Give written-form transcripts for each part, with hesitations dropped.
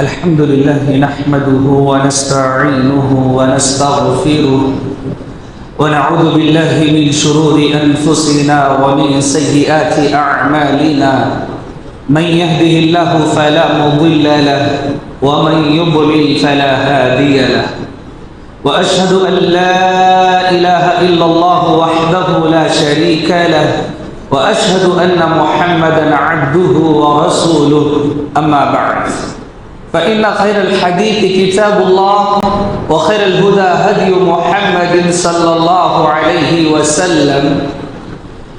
الحمد لله نحمده ونستعينه ونستغفره ونعوذ بالله من شرور أنفسنا ومن سيئات أعمالنا من يهده الله فلا مضل له ومن يضلل فلا هادي له وأشهد أن لا إله إلا الله وحده لا شريك له وأشهد أن محمدا عبده ورسوله أما بعد فإن خير الحديث كتاب الله وخير الهدى هدي محمد صلى الله عليه وسلم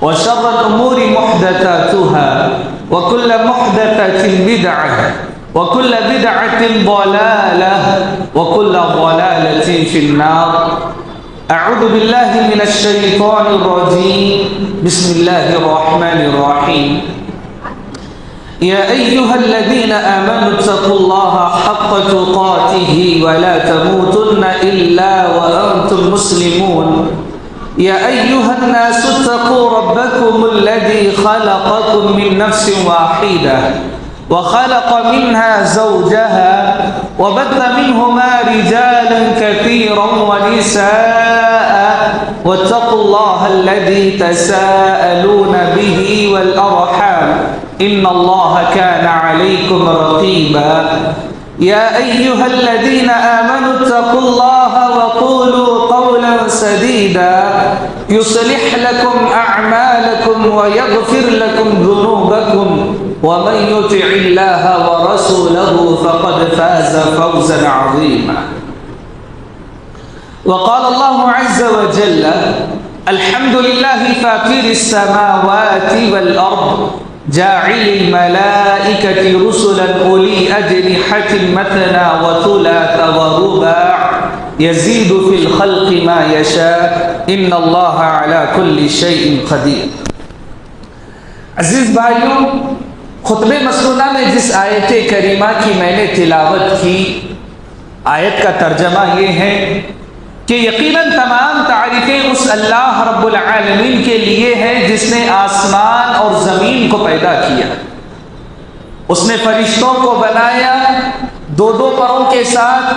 وشر الأمور محدثاتها وكل محدثة بدعة وكل بدعة ضلالة وكل ضلالة في النار. أعوذ بالله من الشيطان الرجيم. بسم الله الرحمن الرحيم. يا أيها الذين آمنوا اتقوا الله حق تقاته ولا تموتن إلا وأنتم مسلمون. يا أيها الناس اتقوا ربكم الذي خلقكم من نفس واحدة وخلق منها زوجها وبث منهما رجالا كثيرا ونساء واتقوا الله الذي تساءلون به والأرحام إن الله كان عليكم رقيبا. يا أيها الذين آمنوا اتقوا الله وقولوا قولا سديدا يصلح لكم أعمالكم ويغفر لكم ذنوبكم ومن يطع الله ورسوله فقد فاز فوزا عظيما. وقال الله عز وجل الحمد لله فاطر السماوات والأرض جاعل الملائكة رسلا أولي أجنحة مثنى وثلاث ورباع يزيد في الخلق ما يشاء إن الله على كل شيء قدير. عزیز بھائیوں، خطبہ مسنونہ میں جس آیت کریمہ کی میں نے تلاوت کی، آیت کا ترجمہ یہ ہے کہ یقیناً تمام تعریفیں اس اللہ رب العالمین کے لیے ہیں جس نے آسمان اور زمین کو پیدا کیا. اس نے فرشتوں کو بنایا دو دو پروں کے ساتھ،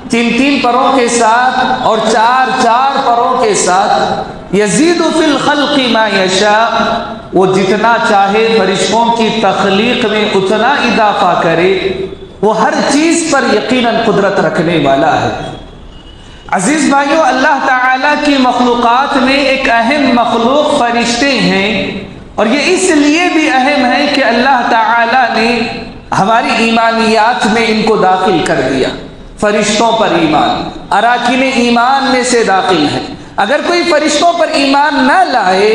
تین تین پروں کے ساتھ اور چار چار پروں کے ساتھ. یزید فی الخلق ما یشاء، وہ جتنا چاہے فرشتوں کی تخلیق میں اتنا اضافہ کرے. وہ ہر چیز پر یقیناً قدرت رکھنے والا ہے. عزیز بھائیو، اللہ تعالیٰ کی مخلوقات میں ایک اہم مخلوق فرشتے ہیں، اور یہ اس لیے بھی اہم ہے کہ اللہ تعالیٰ نے ہماری ایمانیات میں ان کو داخل کر دیا. فرشتوں پر ایمان اراکین ایمان میں سے داخل ہے. اگر کوئی فرشتوں پر ایمان نہ لائے،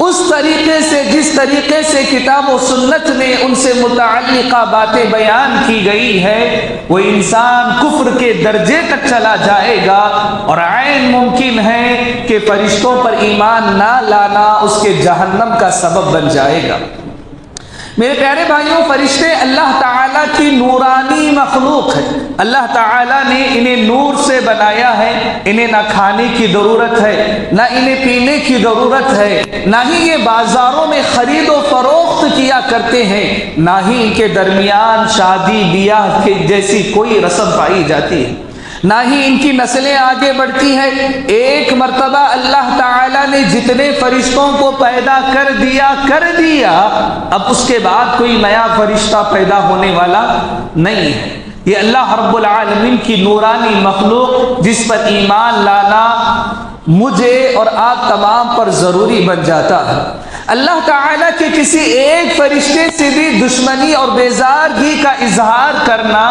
اس طریقے سے جس طریقے سے کتاب و سنت میں ان سے متعلقہ باتیں بیان کی گئی ہے، وہ انسان کفر کے درجے تک چلا جائے گا، اور عین ممکن ہے کہ فرشتوں پر ایمان نہ لانا اس کے جہنم کا سبب بن جائے گا. میرے پیارے بھائیوں، فرشتے اللہ تعالیٰ کی نورانی مخلوق ہے. اللہ تعالیٰ نے انہیں نور سے بنایا ہے. انہیں نہ کھانے کی ضرورت ہے، نہ انہیں پینے کی ضرورت ہے، نہ ہی یہ بازاروں میں خرید و فروخت کیا کرتے ہیں، نہ ہی ان کے درمیان شادی بیاہ کے جیسی کوئی رسم پائی جاتی ہے، نہ ہی ان کی نسلیں آگے بڑھتی ہیں. ایک مرتبہ اللہ تعالیٰ نے جتنے فرشتوں کو پیدا کر دیا اب اس کے بعد کوئی نیا فرشتہ پیدا ہونے والا نہیں ہے. یہ اللہ رب العالمین کی نورانی مخلوق جس پر ایمان لانا مجھے اور آپ تمام پر ضروری بن جاتا ہے. اللہ تعالیٰ کے کسی ایک فرشتے سے بھی دشمنی اور بیزارگی کا اظہار کرنا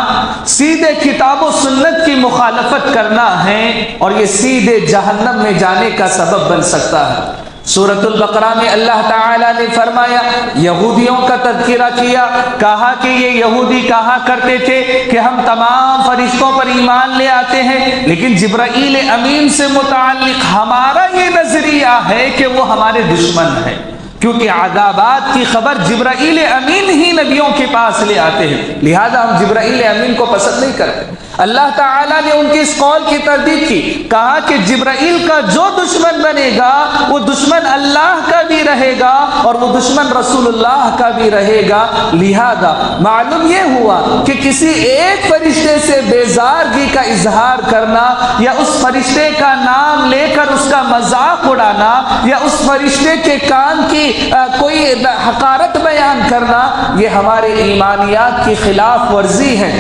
سیدھے کتاب و سنت کی مخالفت کرنا ہے، اور یہ سیدھے جہنم میں جانے کا سبب بن سکتا ہے. سورۃ البقرہ میں اللہ تعالیٰ نے فرمایا، یہودیوں کا تذکرہ کیا، کہا کہ یہ یہودی کہا کرتے تھے کہ ہم تمام فرشتوں پر ایمان لے آتے ہیں، لیکن جبرائیل امین سے متعلق ہمارا یہ نظریہ ہے کہ وہ ہمارے دشمن ہیں، کیونکہ عذابات کی خبر جبرائیل امین ہی نبیوں کے پاس لے آتے ہیں، لہذا ہم جبرائیل امین کو پسند نہیں کرتے. اللہ تعالیٰ نے ان کی اس قول کی تردید کی، کہا کہ جبرائیل کا جو دشمن بنے گا وہ دشمن اللہ کا بھی رہے گا اور وہ دشمن رسول اللہ کا بھی رہے گا۔ لہذا معلوم یہ ہوا کہ کسی ایک فرشتے سے بیزارگی کا اظہار کرنا یا اس فرشتے کا نام لے کر اس کا مذاق اڑانا یا اس فرشتے کے کام کی کوئی حقارت بیان کرنا، یہ ہمارے ایمانیات کی خلاف ورزی ہے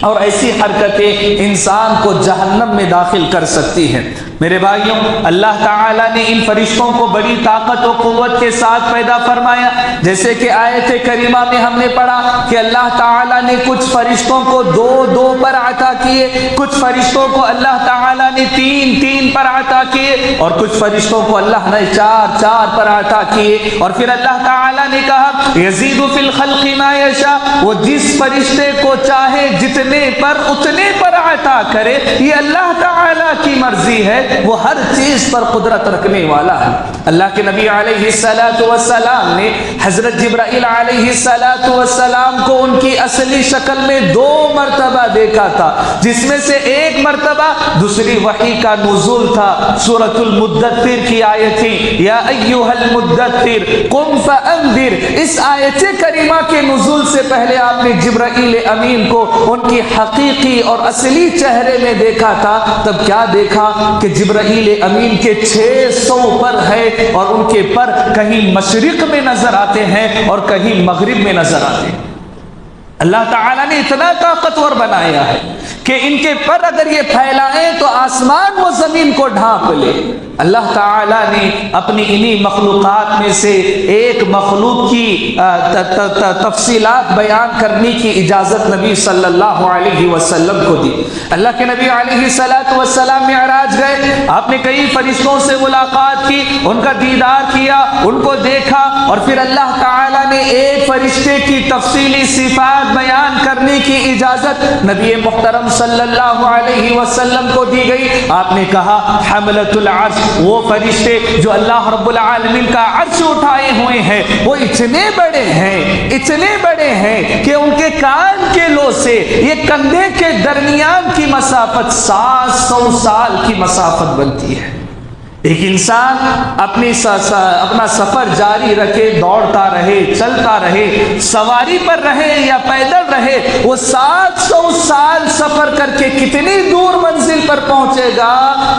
اور ایسی حرکتیں انسان کو جہنم میں داخل کر سکتی ہیں۔ میرے بھائیوں، اللہ تعالیٰ نے ان فرشتوں کو بڑی طاقت و قوت کے ساتھ پیدا فرمایا، جیسے کہ آیت کریمہ میں ہم نے پڑھا کہ اللہ تعالیٰ نے کچھ فرشتوں کو دو پر عطا کیے، کچھ فرشتوں کو اللہ تعالیٰ نے تین پر عطا کیے اور کچھ فرشتوں کو اللہ نے چار پر عطا کیے۔ اور پھر اللہ تعالیٰ نے کہا یزید فی الخلق ما یشاء، وہ جس فرشتے کو چاہے جتنے پر اتنے پر عطا کرے، یہ اللہ تعالیٰ کی مرضی ہے، وہ ہر چیز پر قدرت رکھنے والا ہے۔ اللہ کے نبی علیہ الصلوۃ والسلام نے حضرت جبرائیل علیہ الصلوۃ والسلام کو ان کی اصلی شکل میں 2 مرتبہ دیکھا تھا، جس میں سے ایک مرتبہ دوسری وحی کا نزول تھا۔ سورۃ المدثر کی آیت تھی، یا ایھا المدثر قم فانذر۔ اس آیت کریمہ کے نزول سے پہلے آپ نے جبرائیل امین کو ان کی حقیقی اور اصلی چہرے میں دیکھا تھا۔ تب کیا دیکھا کہ جبرائیل امین کے 600 پر ہے اور ان کے پر کہیں مشرق میں نظر آتے ہیں اور کہیں مغرب میں نظر آتے ہیں۔ اللہ تعالیٰ نے اتنا طاقتور بنایا ہے کہ ان کے پر اگر یہ پھیلائیں تو آسمان و زمین کو ڈھانپ لے۔ اللہ تعالیٰ نے اپنی انہی مخلوقات میں سے ایک مخلوق کی تفصیلات بیان کرنے کی اجازت نبی صلی اللہ علیہ وسلم کو دی۔ اللہ کے نبی علیہ الصلوۃ والسلام معراج گئے، آپ نے کئی فرشتوں سے ملاقات کی، ان کا دیدار کیا، ان کو دیکھا اور پھر اللہ تعالیٰ نے ایک فرشتے کی تفصیلی صفات بیان کرنے کی اجازت نبی محترم صلی اللہ علیہ وسلم کو دی گئی۔ آپ نے کہا حملۃ العرش، وہ فرشتے جو اللہ رب العالمین کا عرش اٹھائے ہوئے ہیں، وہ اتنے بڑے ہیں کہ ان کے کان کے لو سے یہ کندھے کے درمیان کی مسافت 700 سال کی مسافت بنتی ہے۔ ایک انسان اپنا سفر جاری رکھے، دوڑتا رہے، چلتا رہے، سواری پر رہے یا پیدل رہے، وہ 700 سال سفر کر کے کتنی دور منزل پر پہنچے گا؟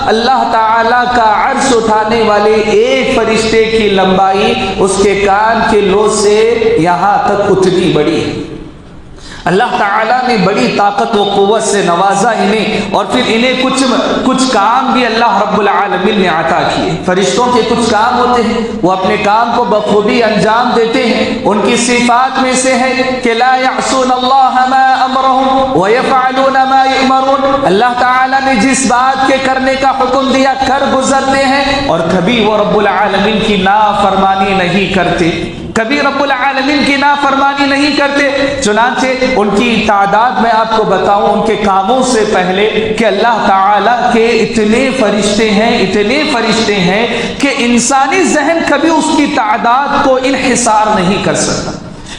اللہ تعالیٰ کا عرش اٹھانے والے ایک فرشتے کی لمبائی اس کے کان کے لو سے یہاں تک اتنی بڑی ہے۔ اللہ تعالیٰ نے بڑی طاقت و قوت سے نوازا انہیں، اور پھر انہیں کچھ کام بھی اللہ رب العالمین نے عطا کیے۔ فرشتوں کے کچھ کام ہوتے ہیں، وہ اپنے کام کو بخوبی انجام دیتے ہیں۔ ان کی صفات میں سے ہے کہ لا یعصون اللہ ما امرهم ویفعلون ما یؤمرون۔ اللہ تعالیٰ نے جس بات کے کرنے کا حکم دیا کر گزرتے ہیں اور کبھی وہ رب العالمین کی نافرمانی نہیں کرتے، کبھی رب العالمین کی نافرمانی نہیں کرتے۔ چنانچہ ان کی تعداد میں آپ کو بتاؤں ان کے کاموں سے پہلے کہ اللہ تعالیٰ کے اتنے فرشتے ہیں کہ انسانی ذہن کبھی اس کی تعداد کو انحصار نہیں کر سکتا۔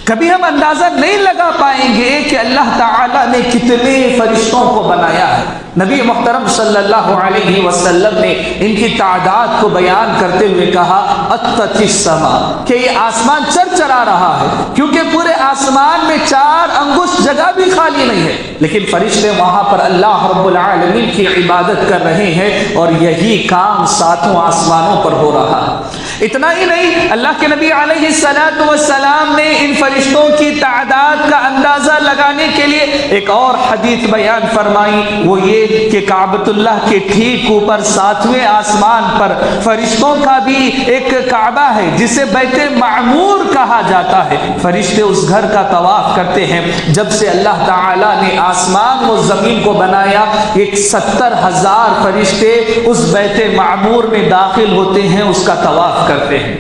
کبھی ہم اندازہ نہیں لگا پائیں گے کہ اللہ تعالیٰ نے کتنے فرشتوں کو بنایا ہے۔ نبی محترم صلی اللہ علیہ وسلم نے ان کی تعداد کو بیان کرتے ہوئے کہا اطت السماء، کہ یہ آسمان چرچرا رہا ہے، کیونکہ پورے آسمان میں 4 انگشت جگہ بھی خالی نہیں ہے، لیکن فرشتے وہاں پر اللہ رب العالمین کی عبادت کر رہے ہیں اور یہی کام 7 آسمانوں پر ہو رہا ہے۔ اتنا ہی نہیں، اللہ کے نبی علیہ الصلوۃ والسلام نے ان فرشتوں کی تعداد کا اندازہ لگانے کے لیے ایک اور حدیث بیان فرمائی، وہ یہ کہ کعبۃ اللہ کے ٹھیک اوپر 7ویں آسمان پر فرشتوں کا بھی ایک کعبہ ہے جسے بیت معمور کہا جاتا ہے۔ فرشتے اس گھر کا طواف کرتے ہیں۔ جب سے اللہ تعالیٰ نے آسمان و زمین کو بنایا، 70,000 فرشتے اس بیت معمور میں داخل ہوتے ہیں، اس کا طواف کرتے ہیں،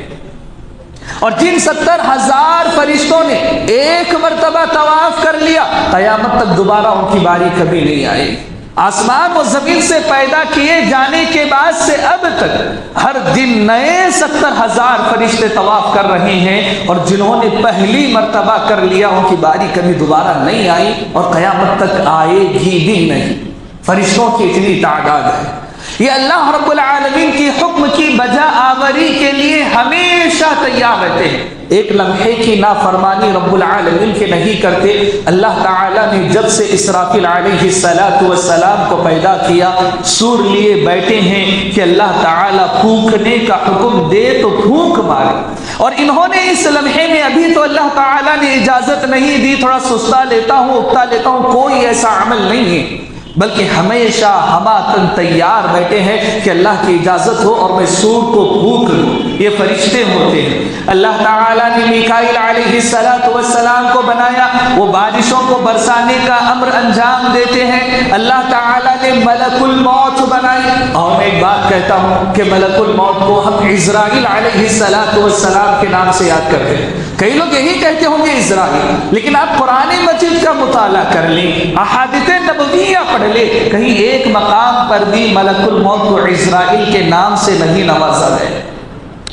اور جن 70,000 فرشتوں نے ایک مرتبہ طواف کر لیا، قیامت تک دوبارہ ان کی باری کبھی نہیں آئے گی۔ آسمان و زمین سے پیدا کیے جانے کے بعد سے اب تک ہر دن نئے 70,000 فرشتے طواف کر رہے ہیں، اور جنہوں نے پہلی مرتبہ کر لیا ان کی باری کبھی دوبارہ نہیں آئی اور قیامت تک آئے گی بھی نہیں۔ فرشتوں کی اتنی تعداد ہے۔ یہ اللہ رب العالمین کی حکم کی بجا آوری کے لیے ہمیشہ تیار رہتے ہیں۔ ایک لمحے کی نافرمانی رب العالمین کے نہیں کرتے۔ اللہ تعالیٰ نے جب سے اسرافیل علیہ السلام کو پیدا کیا، سور لیے بیٹھے ہیں کہ اللہ تعالیٰ پھونکنے کا حکم دے تو پھونک مارے، اور انہوں نے اس لمحے میں ابھی تو اللہ تعالیٰ نے اجازت نہیں دی، تھوڑا سستا لیتا ہوں اکتا لیتا ہوں، کوئی ایسا عمل نہیں ہے، بلکہ ہمیشہ ہماتن تیار بیٹھے ہیں کہ اللہ کی اجازت ہو اور میں سور کو پھونک لوں۔ یہ فرشتے ہوتے ہیں۔ اللہ تعالیٰ نے میکائیل علیہ السلام کو بنایا، وہ بارشوں کو برسانے کا امر انجام دیتے ہیں۔ اللہ تعالیٰ نے ملک الموت بنائی، اور میں ایک بات کہتا ہوں کہ ملک الموت کو ہم عزرائیل علیہ السلام کے نام سے یاد کرتے ہیں۔ کئی لوگ یہی کہتے ہوں گے عزرائیل، لیکن آپ قرآن مجید کا مطالعہ کر لیں، احادیث نبویہ پڑھ لیں، کہیں ایک مقام پر بھی ملک الموت کو عزرائیل کے نام سے نہیں نوازا ہے۔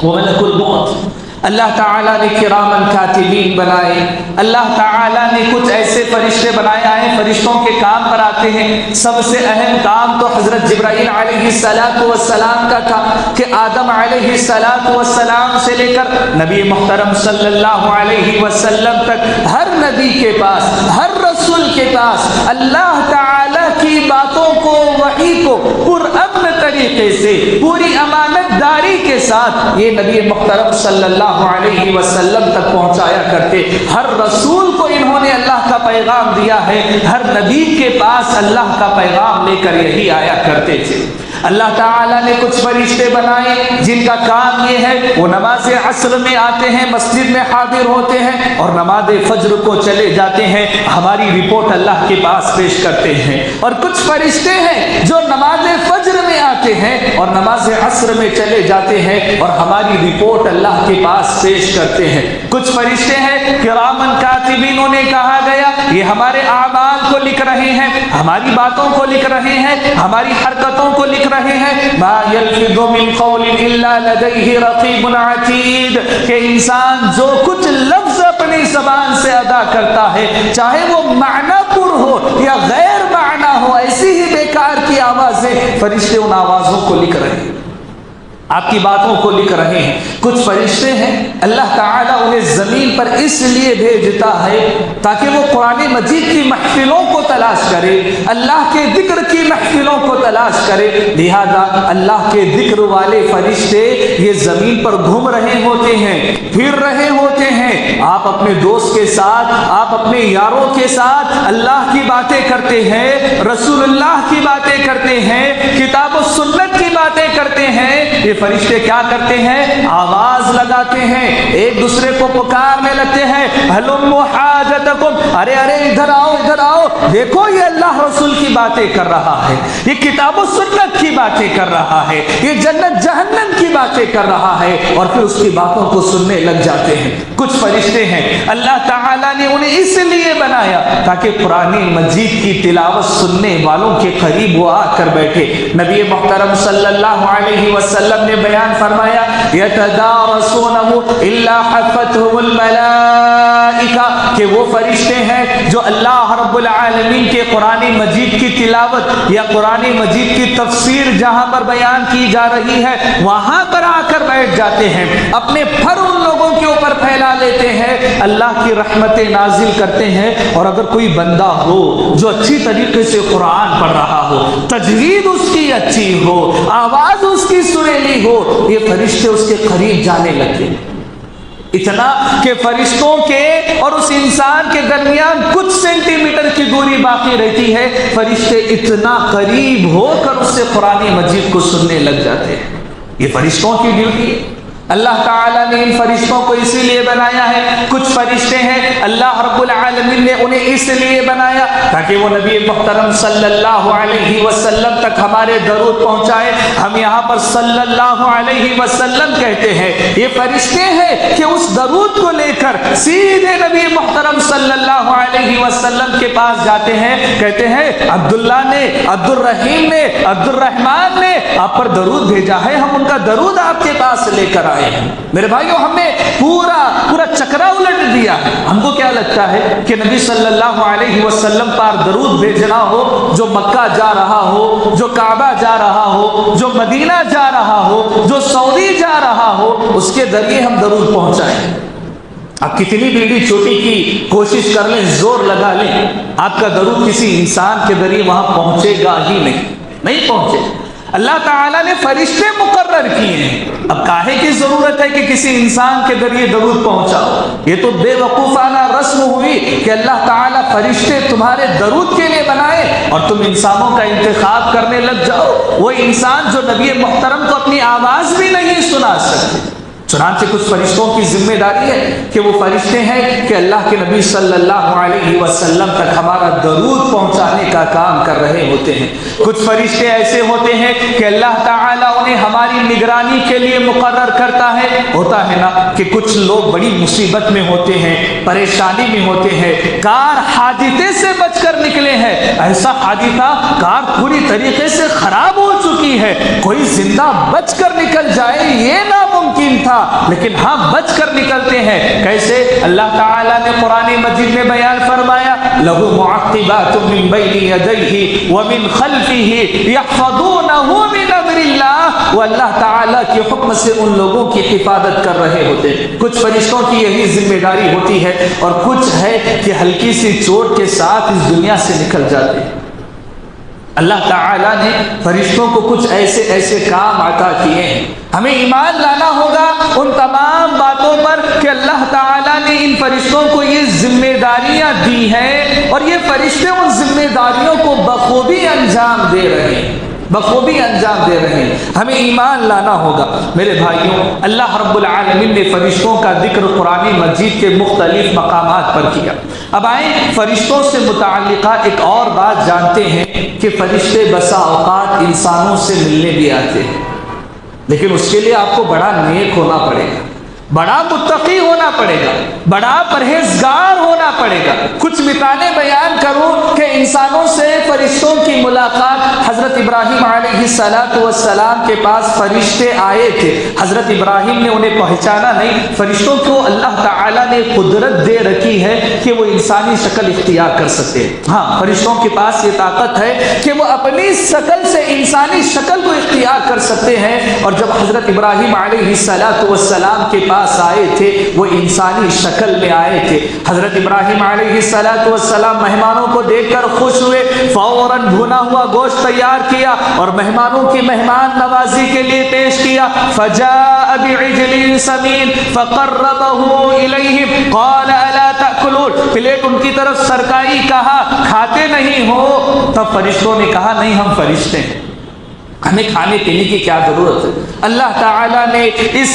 وہ ملک الموت اللہ تعالیٰ نے کرامن کاتبین بنائے، اللہ تعالیٰ نے کچھ ایسے فرشتے بنائے ہیں فرشتوں کے کام پر آتے ہیں۔ سب سے اہم کام تو حضرت جبرائیل علیہ السلام کا تھا کہ آدم علیہ السلام سے لے کر نبی محترم صلی اللہ علیہ وسلم تک ہر نبی کے پاس، ہر رسول کے پاس اللہ تعالیٰ کی باتوں کو، وحی کو پرامن طریقے سے، پوری امانت داری کے ساتھ یہ نبی محترم صلی اللہ علیہ وسلم تک پہنچایا کرتے۔ ہر رسول کو انہوں نے اللہ کا پیغام دیا ہے، ہر نبی کے پاس اللہ کا پیغام لے کر یہی آیا کرتے تھے۔ اللہ تعالیٰ نے کچھ فرشتے بنائے جن کا کام یہ ہے وہ نماز عصر میں آتے ہیں، مسجد میں حاضر ہوتے ہیں، اور نماز فجر کو چلے جاتے ہیں، ہماری رپورٹ اللہ کے پاس پیش کرتے ہیں۔ اور کچھ فرشتے ہیں جو نماز فجر میں آتے ہیں اور نماز عصر میں چلے جاتے ہیں اور ہماری رپورٹ اللہ کے پاس پیش کرتے ہیں۔ کچھ فرشتے ہیں کرامن کاتبین، انہیں کہا گیا یہ ہمارے اعمال کو لکھ رہے ہیں، ہماری باتوں کو لکھ رہے ہیں، ہماری حرکتوں کو لکھ رہے ہیں۔ ما یلفظ من قول الا لدیہ رقیب عتید، کہ انسان جو کچھ لفظ اپنی زبان سے ادا کرتا ہے، چاہے وہ معنی پر ہو یا غیر معنی ہو، ایسی ہی بیکار کی آوازیں، فرشتے ان آوازوں کو لکھ رہے ہیں، آپ کی باتوں کو لکھ رہے ہیں۔ کچھ فرشتے ہیں اللہ تعالیٰ انہیں زمین پر اس لیے بھیجتا ہے تاکہ وہ قرآن مجید کی محفلوں کو تلاش کرے، اللہ کے ذکر کی محفلوں کو تلاش کرے۔ لہذا اللہ کے ذکر والے فرشتے یہ زمین پر گھوم رہے ہوتے ہیں، پھر رہے ہوتے ہیں۔ آپ اپنے دوست کے ساتھ، آپ اپنے یاروں کے ساتھ اللہ کی باتیں کرتے ہیں، رسول اللہ کی باتیں کرتے ہیں، کتاب و سنت کی باتیں کرتے ہیں۔ یہ فرشتے کیا کرتے ہیں؟ آواز لگاتے ہیں، ایک دوسرے کو پکارنے لگتے ہیں، ہلم حاجتکم، ارے ارے ادھر آؤ ادھر آؤ، دیکھو یہ اللہ رسول کی باتیں کر رہا ہے، یہ کتاب و سنت کی باتیں کر رہا ہے، یہ جنت جہنم کی باتیں کر رہا ہے، اور پھر اس کی باتوں کو سننے لگ جاتے ہیں۔ کچھ فرشتے ہیں اللہ تعالیٰ نے انہیں اس لیے بنایا تاکہ قرآن مجید کی تلاوت سننے والوں کے قریب وہ آ کر بیٹھے۔ نبی محترم صلی اللہ علیہ وسلم نے بیان فرمایا یتدارسونہ الا حفتهم الملائکہ، کہ وہ فرشتے ہیں جو اللہ رب العالمین کے قرآن مجید کی تلاوت یا قرآن مجید کی تفسیر جہاں پر بیان کی جا رہی ہے وہاں پر آ کر بیٹھ جاتے ہیں، اپنے پر ان لوگوں کے اوپر پھیلا لیتے ہیں، اللہ کی رحمتیں نازل کرتے ہیں۔ اور اگر کوئی بندہ ہو جو اچھی طریقے سے قرآن پڑھ رہا ہو، تجوید اس کی اچھی ہو، آواز اس کی سریلی ہو، یہ فرشتے اس کے قریب جانے لگتے ہیں، اتنا کہ فرشتوں کے اور اس انسان کے درمیان کچھ سینٹی میٹر کی دوری باقی رہتی ہے، فرشتے اتنا قریب ہو کر اس سے قرآن مجید کو سننے لگ جاتے ہیں۔ یہ فرشتوں کی ڈیوٹی ہے۔ اللہ تعالیٰ نے ان فرشتوں کو اسی لیے بنایا ہے. کچھ فرشتے ہیں اللہ رب العالمین نے انہیں اس لیے بنایا تاکہ وہ نبی محترم صلی اللہ علیہ وسلم تک ہمارے درود پہنچائے. ہم یہاں پر صلی اللہ علیہ وسلم کہتے ہیں، یہ فرشتے ہیں کہ اس درود کو لے کر سیدھے نبی محترم صلی اللہ علیہ وسلم کے پاس جاتے ہیں. کہتے ہیں عبداللہ نے، عبد الرحیم نے، عبد الرحمان نے آپ پر درود بھیجا ہے، ہم ان کا درود آپ کے پاس لے کر آئے ہیں. میرے بھائیوں، ہم نے پورا چکرا الٹ دیا ہے. ہم کو کیا لگتا ہے کہ نبی صلی اللہ علیہ وسلم پر درود بھیجنا ہو، جو مکہ جا رہا ہو، جو کعبہ جا رہا ہو، جو مدینہ جا رہا ہو، جو سعودی جا رہا ہو، اس کے ذریعے ہم درود پہنچائیں. آپ کتنی بھی بڑی چھوٹی کی کوشش کر لیں، زور لگا لیں، آپ کا درود کسی انسان کے ذریعے وہاں پہنچے گا ہی نہیں پہنچے. اللہ تعالیٰ نے فرشتے مقرر کیے ہیں. اب کاہے کی ضرورت ہے کہ کسی انسان کے ذریعے درود پہنچاؤ؟ یہ تو بے وقوفانہ رسم ہوئی کہ اللہ تعالیٰ فرشتے تمہارے درود کے لیے بنائے اور تم انسانوں کا انتخاب کرنے لگ جاؤ. وہ انسان جو نبی محترم کو اپنی آواز بھی نہیں سنا سکتے. چنانچہ کچھ فرشتوں کی ذمہ داری ہے کہ وہ فرشتے ہیں کہ اللہ کے نبی صلی اللہ علیہ وسلم تک ہمارا درود پہنچانے کا کام کر رہے ہوتے ہیں. کچھ فرشتے ایسے ہوتے ہیں کہ اللہ تعالیٰ انہیں ہماری نگرانی کے لیے مقرر کرتا ہے. ہوتا ہے نا کہ کچھ لوگ بڑی مصیبت میں ہوتے ہیں، پریشانی میں ہوتے ہیں، کار حادثے سے بچ کر نکلے ہیں. ایسا حادثہ، کار پوری طریقے سے خراب ہو چکی ہے، کوئی زندہ بچ کر نکل جائے یہ ناممکن تھا، لیکن ہم بچ کر نکلتے ہیں. کیسے؟ اللہ تعالیٰ نے قرآن مجید میں بیان فرمایا لَهُ مُعَقِّبَاتٌ مِّن بَيْنِ يَدَيْهِ وَمِن خَلْفِهِ يَحْفَظُونَهُ مِنْ أَمْرِ اللَّهِ. وہ اللہ تعالیٰ کے حکم سے ان لوگوں کی حفاظت کر رہے ہوتے ہیں. کچھ فرشتوں کی یہی ذمہ داری ہوتی ہے اور کچھ ہے کہ ہلکی سی چوٹ کے ساتھ اس دنیا سے نکل جاتے ہیں. اللہ تعالیٰ نے فرشتوں کو کچھ ایسے کام عطا کیے ہیں. ہمیں ایمان لانا ہوگا ان تمام باتوں پر کہ اللہ تعالیٰ نے ان فرشتوں کو یہ ذمہ داریاں دی ہیں اور یہ فرشتے ان ذمہ داریوں کو بخوبی انجام دے رہے ہیں. ہمیں ایمان لانا ہوگا. میرے بھائیوں، اللہ رب العالمین نے فرشتوں کا ذکر قرآن مجید کے مختلف مقامات پر کیا. اب آئیں فرشتوں سے متعلقہ ایک اور بات جانتے ہیں کہ فرشتے بسا اوقات انسانوں سے ملنے بھی آتے ہیں، لیکن اس کے لیے آپ کو بڑا نیک ہونا پڑے گا، بڑا متقی ہونا پڑے گا، بڑا پرہیزگار ہونا پڑے گا. کچھ مثالیں بیان کروں کہ انسانوں سے فرشتوں کی ملاقات. حضرت ابراہیم علیہ السلام کے پاس فرشتے آئے تھے. حضرت ابراہیم نے انہیں پہچانا نہیں. فرشتوں کو اللہ تعالیٰ نے قدرت دے رکھی ہے کہ وہ انسانی شکل اختیار کر سکتے ہیں. ہاں، فرشتوں کے پاس یہ طاقت ہے کہ وہ اپنی شکل سے انسانی شکل کو اختیار کر سکتے ہیں. اور جب حضرت ابراہیم علیہ السلام کے پاس آئے تھے وہ انسانی شکل میں آئے تھے. حضرت ابراہیم علیہ السلام مہمانوں کو دیکھ کر خوش ہوئے، فوراً بھونا ہوا گوشت تیار کیا اور مہمانوں کی مہمان نوازی کے لیے پیش کیا. فجاء بعجل سمین فقربه الیہم قال الا تأکلون. پلیٹ ان کی طرف سرکائی، کہا کھاتے نہیں ہو؟ تب فرشتوں نے کہا نہیں، ہم فرشتے ہیں، ہمیں کھانے پینے کی کیا ضرورت ہے. اللہ تعالیٰ نے اس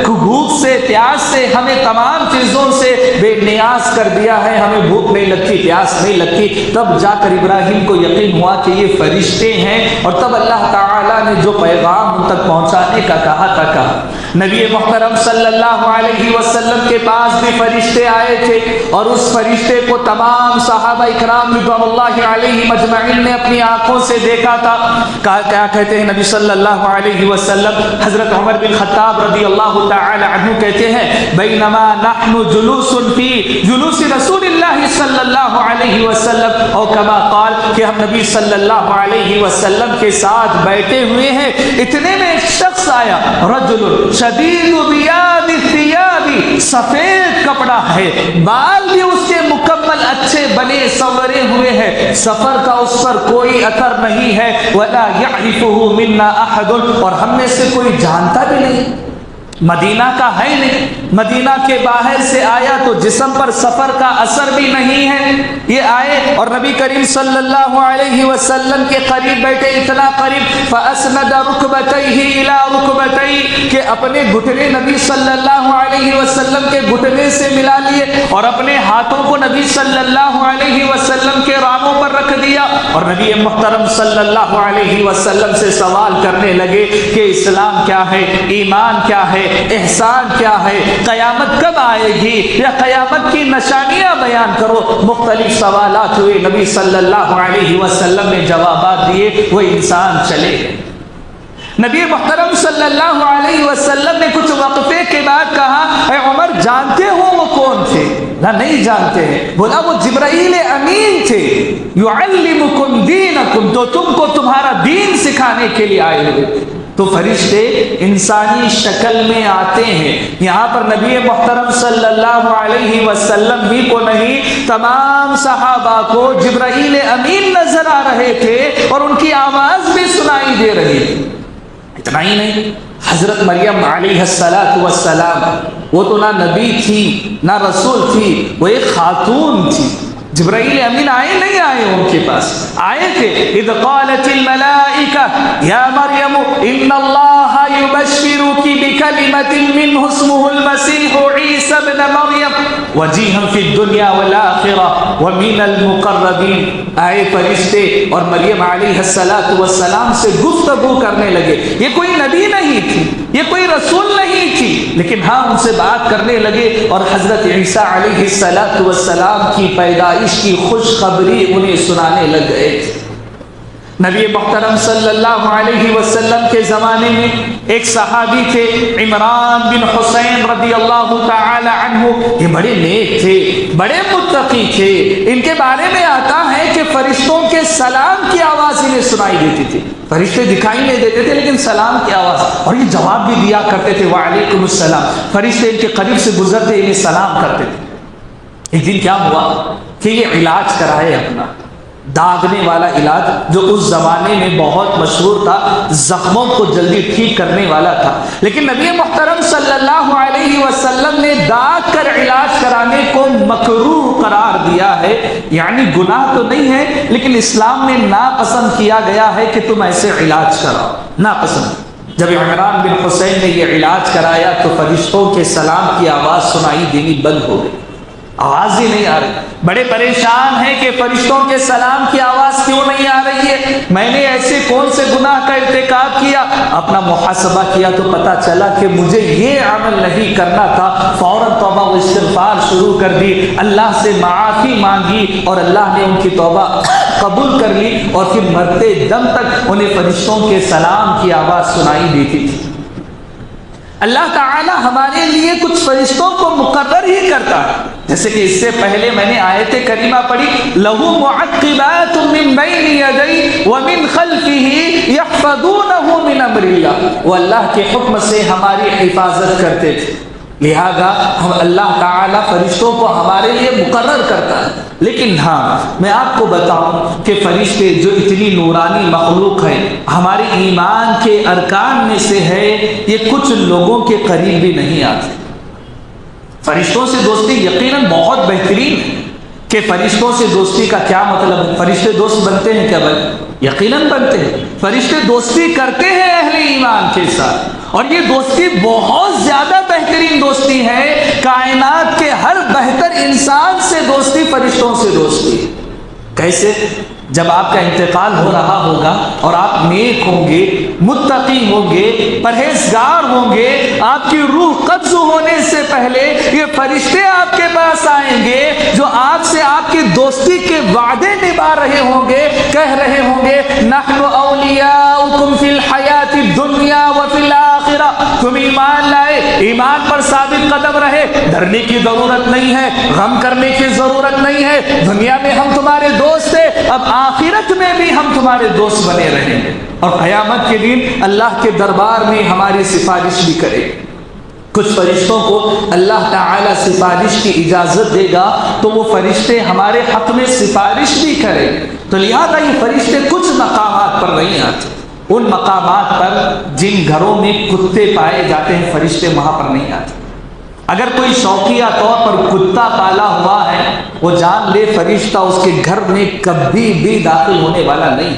بھوک سے، پیاس سے، ہمیں تمام چیزوں سے بے نیاز کر دیا ہے. ہمیں بھوک نہیں لگتی، پیاس نہیں لگتی. تب جا کر ابراہیم کو یقین ہوا کہ یہ فرشتے ہیں اور تب اللہ تعالیٰ نے جو پیغام ان تک پہنچانے کا کہا. نبی محترم صلی اللہ علیہ وسلم کے پاس بھی فرشتے آئے تھے اور اس فرشتے کو تمام صحابہ اکرام رضوان اللہ علیہم اجمعین نے اپنی آنکھوں سے دیکھا تھا. کیا کہتے ہیں نبی صلی اللہ علیہ وسلم؟ حضرت عمر بن خطاب رضی اللہ تعالی عنہ کہتے ہیں بینما نحن جلوس فی جلوس رسول اللہ صلی اللہ علیہ وسلم او کما قال، کہ ہم نبی صلی اللہ علیہ وسلم کے ساتھ بیٹھے ہوئے ہیں، اتنے میں ایک شخص آیا، رجل شدید بیاض الثیاب، سفید کپڑا ہے، بال بھی اس کے مکمل اچھے بنے سنورے ہوئے ہیں، سفر کا اس پر کوئی اثر نہیں ہے، ولا يعرفه منا احد، اور ہم میں سے کوئی جانتا بھی نہیں. مدینہ کا ہے نہیں، مدینہ کے باہر سے آیا تو جسم پر سفر کا اثر بھی نہیں ہے، یہ آئے اور نبی کریم صلی اللہ علیہ وسلم کے قریب بیٹھے، اتنا قریب فَأَسْنَدَ رُكْبَتَيْهِ إِلَى رُكْبَتَيْهِ کہ اپنے گھٹنے نبی صلی اللہ علیہ وسلم کے گھٹنے سے ملا لیے اور اپنے ہاتھوں کو نبی صلی اللہ علیہ وسلم کے راموں پر رکھ دیا اور نبی محترم صلی اللہ علیہ وسلم سے سوال کرنے لگے کہ اسلام کیا ہے، ایمان کیا ہے، احسان کیا ہے، قیامت کب آئے گی، یا قیامت کی نشانیاں بیان کرو۔ مختلف سوالات ہوئے، نبی صلی اللہ علیہ وسلم نے جوابات دیے، وہ انسان چلے گئے۔ نبی محترم صلی اللہ علیہ وسلم نے کچھ وقفے کے بعد کہا، اے عمر جانتے ہو وہ کون تھے؟ نہ نہیں جانتے ہیں۔ بولا وہ جبرائیل امین تھے، یعلمکم دینکم، تو تم کو تمہارا دین سکھانے کے لیے آئے ہوئے تھے۔ تو فرشتے انسانی شکل میں آتے ہیں۔ یہاں پر نبی محترم صلی اللہ علیہ وسلم ہی کو نہیں، تمام صحابہ کو جبرائیل امین نظر آ رہے تھے اور ان کی آواز بھی سنائی دے رہی تھی۔ اتنا ہی نہیں، حضرت مریم علیہ السلام وہ تو نہ نبی تھی نہ رسول تھی، وہ ایک خاتون تھی۔ جبرائیل امین آئے نہیں آئے ان کے پاس، آئے تھے۔ اذ قالت الملائکہ یا مریم ان اللہ یبشرک بکلمۃ منہ اسمہ المسیح عیسی ابن مریم وجیہا فی الدنیا والآخرہ ومن المقربین۔ آئے فرشتے اور مریم علیہ السلام سے گفتگو کرنے لگے۔ یہ کوئی نبی نہیں تھی، یہ کوئی رسول نہیں تھی، لیکن ہاں ان سے بات کرنے لگے اور حضرت عیسیٰ علیہ السلام کی پیدائش کی خوشخبری انہیں سنانے لگ گئے۔ نبی محترم صلی اللہ علیہ وسلم کے زمانے میں ایک صحابی تھے، عمران بن حسین رضی اللہ تعالی عنہ۔ یہ بڑے نیک تھے، بڑے متقی تھے۔ ان کے بارے میں آتا ہے کہ فرشتوں کے سلام کی آواز انہیں سنائی دیتی تھی۔ فرشتے دکھائی نہیں دیتے تھے لیکن سلام کی آواز، اور یہ جواب بھی دیا کرتے تھے، وعلیکم السلام۔ فرشتے ان کے قریب سے گزرتے انہیں سلام کرتے تھے۔ ایک دن کیا ہوا کہ یہ علاج کرائے اپنا، داغنے والا علاج جو اس زمانے میں بہت مشہور تھا، زخموں کو جلدی ٹھیک کرنے والا تھا، لیکن نبی محترم صلی اللہ علیہ وسلم نے داغ کر علاج کرانے کو مکروہ قرار دیا ہے۔ یعنی گناہ تو نہیں ہے لیکن اسلام میں ناپسند کیا گیا ہے کہ تم ایسے علاج کراؤ، ناپسند۔ جب عمران بن حسین نے یہ علاج کرایا تو فرشتوں کے سلام کی آواز سنائی دینی بند ہو گئی، آواز ہی نہیں آ رہی۔ بڑے پریشان ہیں کہ فرشتوں کے سلام کی آواز کیوں نہیں آ رہی ہے، میں نے ایسے کون سے گناہ کا ارتکاب کیا۔ اپنا محاسبہ کیا تو پتا چلا کہ مجھے یہ عمل نہیں کرنا تھا۔ فوراً توبہ و استغفار شروع کر دی، اللہ سے معافی مانگی اور اللہ نے ان کی توبہ قبول کر لی، اور پھر مرتے دم تک انہیں فرشتوں کے سلام کی آواز سنائی دیتی تھی۔ اللہ تعالی ہمارے لیے کچھ فرشتوں کو مقرر ہی کرتا ہے، جیسے کہ اس سے پہلے میں نے آیت کریمہ پڑھی، لَهُ مُعَقِّبَاتٌ مِّن بَيْنِ يَدَيْهِ وَمِن خَلْفِهِ يَحْفَظُونَهُ مِنْ أَمْرِ اللَّهِ۔ وہ اللہ کے حکم سے ہماری حفاظت کرتے تھے، لہذا ہم اللہ تعالیٰ فرشتوں کو ہمارے لیے مقرر کرتا ہے۔ لیکن ہاں میں آپ کو بتاؤں کہ فرشتے جو اتنی نورانی مخلوق ہیں، ہمارے ایمان کے ارکان میں سے ہے، یہ کچھ لوگوں کے قریب بھی نہیں آتے۔ فرشتوں سے دوستی یقیناً بہت بہترین ہے۔ کہ فرشتوں سے دوستی کا کیا مطلب ہے؟ فرشتے دوست بنتے ہیں کیا بھائی؟ یقیناً بنتے ہیں۔ فرشتے دوستی کرتے ہیں اہل ایمان کے ساتھ، اور یہ دوستی بہت زیادہ بہترین دوستی ہے۔ کائنات کے ہر بہتر انسان سے دوستی فرشتوں سے دوستی۔ کیسے؟ جب آپ کا انتقال ہو رہا ہوگا اور آپ نیک ہوں گے، متقی ہوں گے، پرہیزگار ہوں گے، آپ کی روح قبض ہونے سے پہلے یہ فرشتے آپ کے پاس آئیں گے جو آپ سے آپ کی دوستی کے وعدے نبھا رہے ہوں گے، کہہ رہے ہوں گے نحن اولیاؤکم فی الحیات الدنیا وفی الآخرہ۔ تم ایمان لائے، ایمان پر ثابت قدم رہے، ڈرنے کی ضرورت نہیں ہے، غم کرنے کی ضرورت نہیں ہے۔ دنیا میں ہم تمہارے دوست تھے، اب آخرت میں بھی ہم تمہارے دوست بنے رہیں گے، اور قیامت کے دن اللہ کے دربار میں ہماری سفارش بھی کرے۔ کچھ فرشتوں کو اللہ تعالی سفارش کی اجازت دے گا تو وہ فرشتے ہمارے حق میں سفارش بھی کریں۔ تو لہذا یہ فرشتے کچھ مقامات پر نہیں آتے، ان مقامات پر جن گھروں میں کتے پائے جاتے ہیں فرشتے وہاں پر نہیں آتے۔ اگر کوئی شوقیہ طور پر کتا پالا ہوا ہے وہ جان لے فرشتہ اس کے گھر میں کبھی بھی داخل ہونے والا نہیں،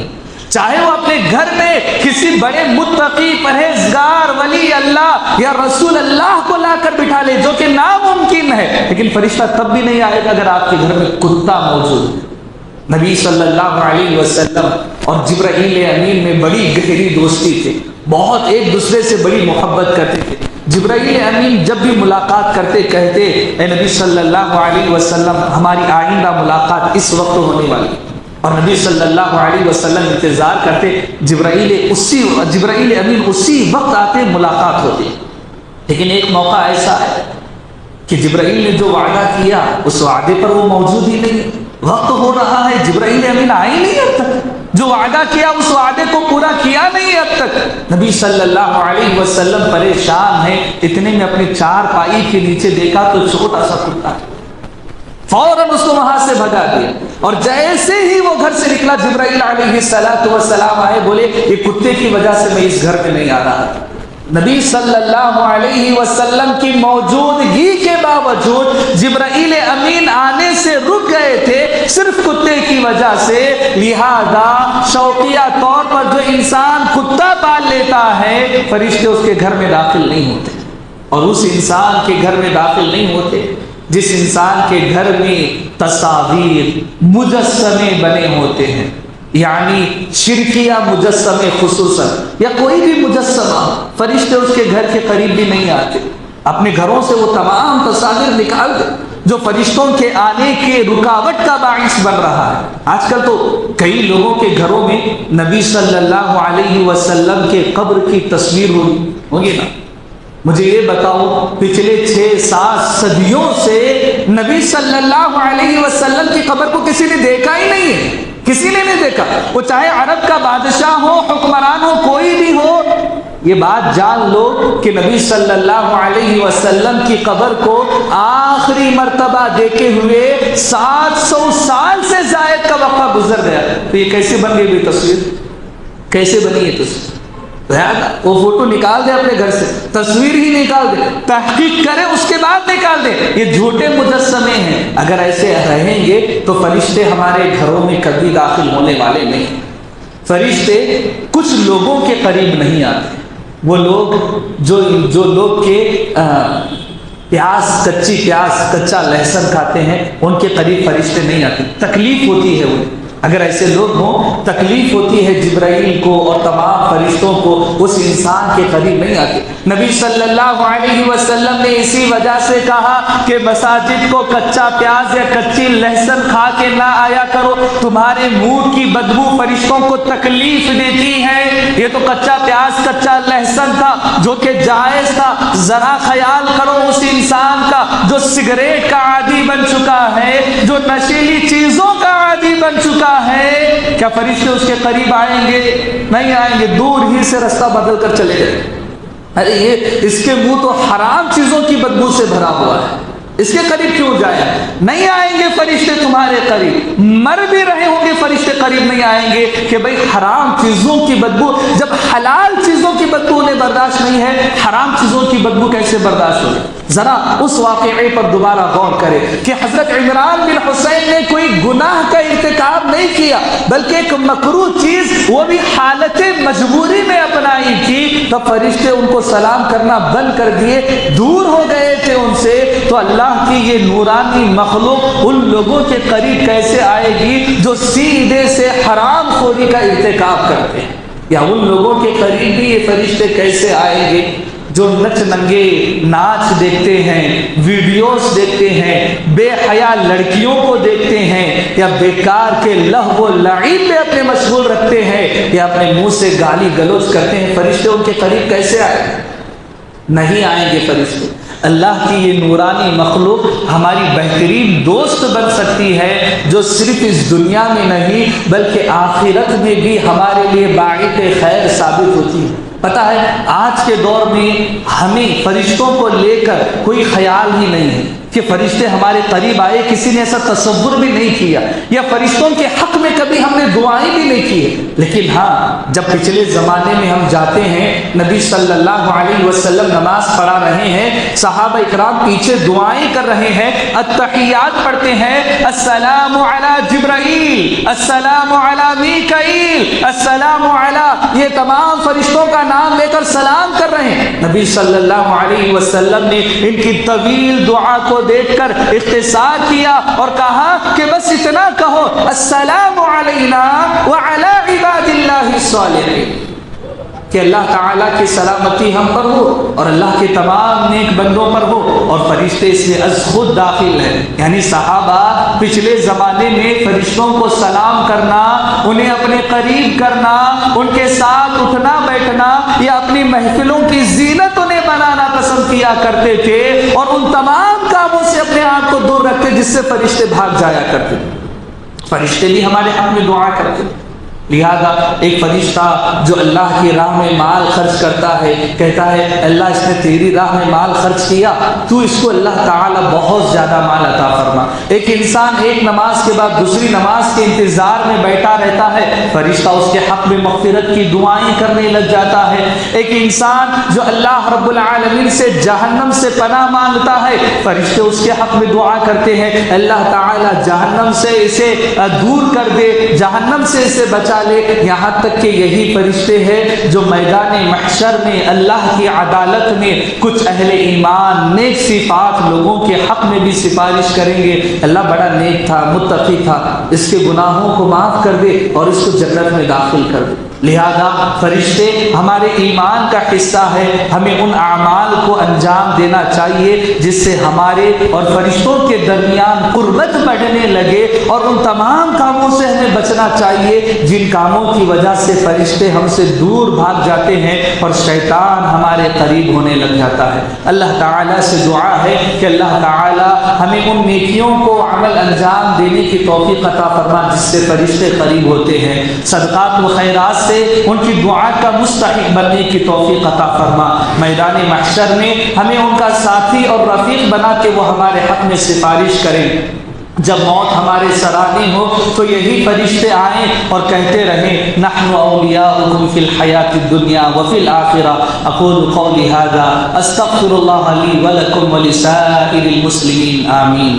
چاہے وہ اپنے گھر میں کسی بڑے متقی پرہیزگار ولی اللہ یا رسول اللہ کو لا کر بٹھا لے، جو کہ ناممکن ہے، لیکن فرشتہ تب بھی نہیں آئے گا اگر آپ کے گھر میں کتا موجود ہے۔ نبی صلی اللہ علیہ وسلم اور جبرائیل امین میں بڑی گہری دوستی تھی، بہت ایک دوسرے سے بڑی محبت کرتے تھے۔ جبرائیل امین جب بھی ملاقات کرتے کہتے اے نبی صلی اللہ علیہ وسلم ہماری آئندہ ملاقات اس وقت ہونے والی، اور نبی صلی اللہ علیہ وسلم انتظار کرتے جبرائیل امین اسی وقت آتے ملاقات ہوتی۔ لیکن ایک موقع ایسا ہے کہ جبرائیل نے جو وعدہ کیا اس وعدے پر وہ موجود ہی نہیں، وقت ہو رہا ہے جبرائیل امین آئے نہیں اب تک، جو وعدہ کیا اس وعدے کو پورا کیا نہیں اب تک۔ نبی صلی اللہ علیہ وسلم پریشان ہیں، اتنے میں اپنی چار پائی کے نیچے دیکھا تو چھوٹا سا کتا، فوراً اس کو وہاں سے بھگا دیا، اور جیسے ہی وہ گھر سے نکلا جبرائیل علیہ السلام آئے، بولے یہ کتے کی وجہ سے میں اس گھر میں نہیں آ رہا۔ نبی صلی اللہ علیہ وسلم کی موجودگی کے باوجود جبرائیل امین آنے سے رک گئے تھے صرف کتے کی وجہ سے۔ لہذا شوقیہ طور پر جو انسان کتا پال لیتا ہے فرشتے اس کے گھر میں داخل نہیں ہوتے، اور اس انسان کے گھر میں داخل نہیں ہوتے جس انسان کے گھر میں تصاویر مجسمے بنے ہوتے ہیں، یعنی شرکیہ مجسمے خصوصاً یا کوئی بھی مجسمہ، فرشتے اس کے گھر کے قریب بھی نہیں آتے۔ اپنے گھروں سے وہ تمام تصاویر نکال دے جو فرشتوں کے آنے کے رکاوٹ کا باعث بن رہا ہے۔ آج کل تو کئی لوگوں کے گھروں میں نبی صلی اللہ علیہ وسلم کے قبر کی تصویر ہوگی نا، مجھے یہ بتاؤ پچھلے 6-7 صدیوں سے نبی صلی اللہ علیہ وسلم کی قبر کو کسی نے دیکھا ہی نہیں ہے، کسی نے نہیں دیکھا، وہ چاہے عرب کا بادشاہ ہو، حکمران ہو، کوئی بھی ہو۔ یہ بات جان لو کہ نبی صلی اللہ علیہ وسلم کی قبر کو آخری مرتبہ دیکھے ہوئے 700 سال سے زائد کا وقفہ گزر گیا، تو یہ کیسے بن گئی یہ تصویر؟ کیسے بنی یہ تصویر؟ وہ فوٹو نکال دے اپنے گھر سے، تصویر ہی نکال دے، تحقیق کرے اس کے بعد نکال دے، یہ جھوٹے مجسمے ہیں۔ اگر ایسے رہیں گے تو فرشتے ہمارے گھروں میں کبھی داخل ہونے والے نہیں۔ فرشتے کچھ لوگوں کے قریب نہیں آتے، وہ لوگ جو لوگ کے پیاز، کچی پیاز، کچا لہسن کھاتے ہیں ان کے قریب فرشتے نہیں آتے، تکلیف ہوتی ہے انہیں۔ اگر ایسے لوگ ہوں تکلیف ہوتی ہے جبرائیل کو اور تمام فرشتوں کو، اس انسان کے قریب نہیں آتے۔ نبی صلی اللہ علیہ وسلم نے اسی وجہ سے کہا کہ مساجد کو کچا پیاز یا کچی لہسن کھا کے نہ آیا کرو، تمہارے منہ کی بدبو فرشتوں کو تکلیف دیتی ہے۔ یہ تو کچا پیاز، کچا لہسن تھا جو کہ جائز تھا۔ ذرا خیال کرو اس انسان کا جو سگریٹ کا عادی بن چکا ہے، جو نشیلی چیزوں کا عادی بن چکا ہے، کیا فرشتے اس کے قریب آئیں گے؟ نہیں آئیں گے، دور ہی سے رستہ بدل کر چلے گئے۔ ارے یہ اس کے منہ تو حرام چیزوں کی بدبو سے بھرا ہوا ہے، اس کے قریب کیوں جائیں؟ نہیں آئیں گے فرشتے تمہارے قریب، مر بھی رہے ہوں گے فرشتے قریب نہیں آئیں گے کہ بھئی حرام چیزوں کی بدبو، جب حلال چیزوں کی بدبو انہیں برداشت نہیں ہے، حرام چیزوں کی بدبو کیسے برداشت ہوگی؟ ذرا اس واقعے پر دوبارہ غور کرے کہ حضرت عمران بن حسین نے کوئی گناہ کا ارتکاب نہیں کیا بلکہ ایک مکروہ چیز وہ بھی حالت مجبوری میں اپنائی تھی، تو فرشتے ان کو سلام کرنا بند کر دیے، دور ہو گئے تھے ان سے۔ تو اللہ کی یہ نورانی مخلوق ان لوگوں کے قریب کیسے آئے گی جو سیدھے سے حرام خوری کا ارتکاب کرتے ہیں؟ یا ان لوگوں کے قریب بھی یہ فرشتے کیسے آئیں گے جو نچ ننگے ناچ دیکھتے ہیں، ویڈیوز دیکھتے ہیں، بے حیا لڑکیوں کو دیکھتے ہیں، یا بیکار کے لہو و لعب میں اپنے مشغول رکھتے ہیں، یا اپنے منہ سے گالی گلوچ کرتے ہیں؟ فرشتے ان کے قریب کیسے آئیں گے؟ نہیں آئیں گے فرشتے۔ اللہ کی یہ نورانی مخلوق ہماری بہترین دوست بن سکتی ہے، جو صرف اس دنیا میں نہیں بلکہ آخرت میں بھی ہمارے لیے باعث خیر ثابت ہوتی ہے۔ پتہ ہے آج کے دور میں ہمیں فرشتوں کو لے کر کوئی خیال ہی نہیں ہے کہ فرشتے ہمارے قریب آئے، کسی نے ایسا تصور بھی نہیں کیا، یا فرشتوں کے حق میں کبھی ہم نے دعائیں بھی نہیں کی۔ لیکن ہاں، جب پچھلے زمانے میں ہم جاتے ہیں، نبی صلی اللہ علیہ وسلم نماز پڑھا رہے ہیں، صحابہ اکرام پیچھے دعائیں کر رہے ہیں، اتحیات پڑھتے ہیں، السلام علی جبرائیل، السلام علی میکائیل، السلام علی، یہ تمام فرشتوں کا نام لے کر سلام کر رہے ہیں۔ نبی صلی اللہ علیہ وسلم نے ان کی طویل دعا کو دیکھ کر اختصار کیا اور کہا کہ بس اتنا کہو، السلام علینا وعلی عباد اللہ الصالحین، کہ اللہ تعالیٰ کی سلامتی ہم پر ہو اور اللہ کے تمام نیک بندوں پر ہو، اور فرشتے اس میں از خود داخل ہیں۔ یعنی صحابہ پچھلے زمانے میں فرشتوں کو سلام کرنا، انہیں اپنے قریب کرنا، ان کے ساتھ اٹھنا بیٹھنا یا اپنی محفلوں کی زینت انہیں بنانا پسند کیا کرتے تھے، اور ان تمام کاموں سے اپنے آپ کو دور رکھتے جس سے فرشتے بھاگ جایا کرتے۔ فرشتے بھی ہمارے حق میں دعا کرتے، لہذا ایک فرشتہ جو اللہ کی راہ میں مال خرچ کرتا ہے، کہتا ہے اللہ اس نے تیری راہ میں مال خرچ کیا، تو اس کو اللہ تعالیٰ بہت زیادہ مال عطا فرما۔ ایک انسان ایک نماز کے بعد دوسری نماز کے انتظار میں بیٹھا رہتا ہے، فرشتہ اس کے حق میں مغفرت کی دعائیں کرنے لگ جاتا ہے۔ ایک انسان جو اللہ رب العالمین سے جہنم سے پناہ مانگتا ہے، فرشتے اس کے حق میں دعا کرتے ہیں، اللہ تعالیٰ جہنم سے اسے دور کر دے، جہنم سے اسے بچا لے۔ یہاں تک کہ یہی فرشتے ہیں جو میدان محشر میں اللہ کی عدالت میں کچھ اہل ایمان نیک صفات لوگوں کے حق میں بھی سفارش کریں گے، اللہ بڑا نیک تھا، متقی تھا، اس کے گناہوں کو معاف کر دے اور اس کو جنت میں داخل کر دے۔ لہذا فرشتے ہمارے ایمان کا حصہ ہے، ہمیں ان اعمال کو انجام دینا چاہیے جس سے ہمارے اور فرشتوں کے درمیان قربت بڑھنے لگے، اور ان تمام کاموں سے ہمیں بچنا چاہیے جن کاموں کی وجہ سے فرشتے ہم سے دور بھاگ جاتے ہیں اور شیطان ہمارے قریب ہونے لگ جاتا ہے۔ اللہ تعالیٰ سے دعا ہے کہ اللہ تعالیٰ ہمیں ان نیکیوں کو عمل انجام دینے کی توفیق عطا فرما جس سے فرشتے قریب ہوتے ہیں، صدقات و خیرات سے ان کی دعا کا مستحق بننے کی توفیق عطا فرما۔ میدان محشر میں ہمیں ان کا ساتھی اور رفیق بنا کے وہ ہمارے حق میں سفارش کریں۔ جب موت ہمارے سرانے ہو تو یہی فرشتے آئیں اور کہتے رہیں نحن اولیاؤکم فی الحیات الدنیا وفی الآخرہ۔ اقول قولی ھذا استغفر اللہ لی ولکم ولسائر المسلمین، آمین۔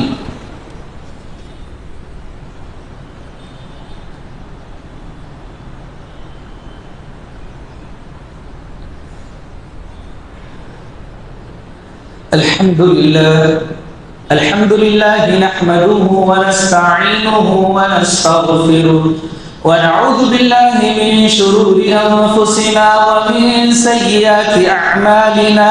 الحمد لله نحمده ونستعينه ونستغفره ونعوذ بالله من شرور أنفسنا ومن سيئات أعمالنا،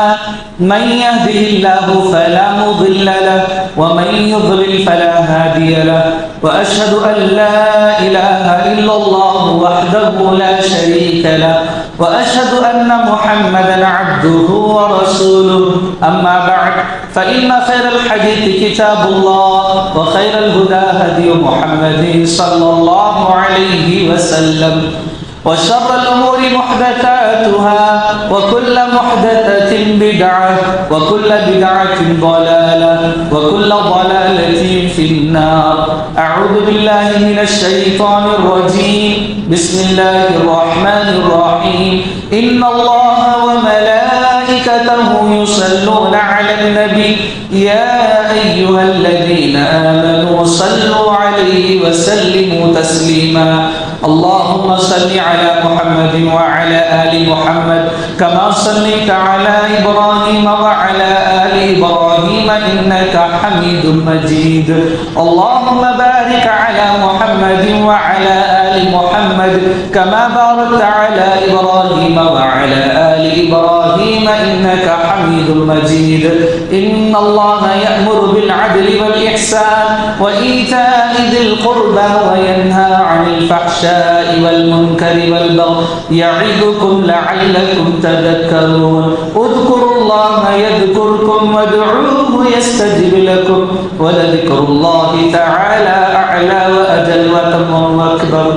من يهده الله فلا مضل له ومن يضلل فلا هادي له، وأشهد أن لا إله إلا الله وحده لا شريك له، وأشهد أن محمدا عبده ورسوله، أما بعد فإن خير الحديث كتاب الله، وخير الهدى هدي محمد صلى الله عليه وسلم، وشر الأمور محدثاتها، وكل محدثة بدعة، وكل بدعة ضلالة، وكل ضلالة في النار۔ أعوذ بالله من الشيطان الرجيم، بسم الله الرحمن الرحيم، إن الله وملائكته يصلون على النبي يا أيها الذين آمنوا صلوا عليه وسلموا تسليما، اللهم صل على محمد وعلى آل محمد كما صليت على إبراهيم وعلى آل إبراهيم إنك حميد مجيد، اللهم بارك على محمد وعلى آل محمد كما باركت على إبراهيم وعلى آل إبراهيم إنك حميد مجيد، إن الله يأمر بالعدل والإحسان وإيتاء ذي القربى وينهى عن الفحشاء والمنكر والبغي يعظكم لعلكم تذكرون، اذكروا الله يذكركم وادعوه يستجب لكم، ولذكر الله تعالى أعلى وأجل وأتم وأكبر۔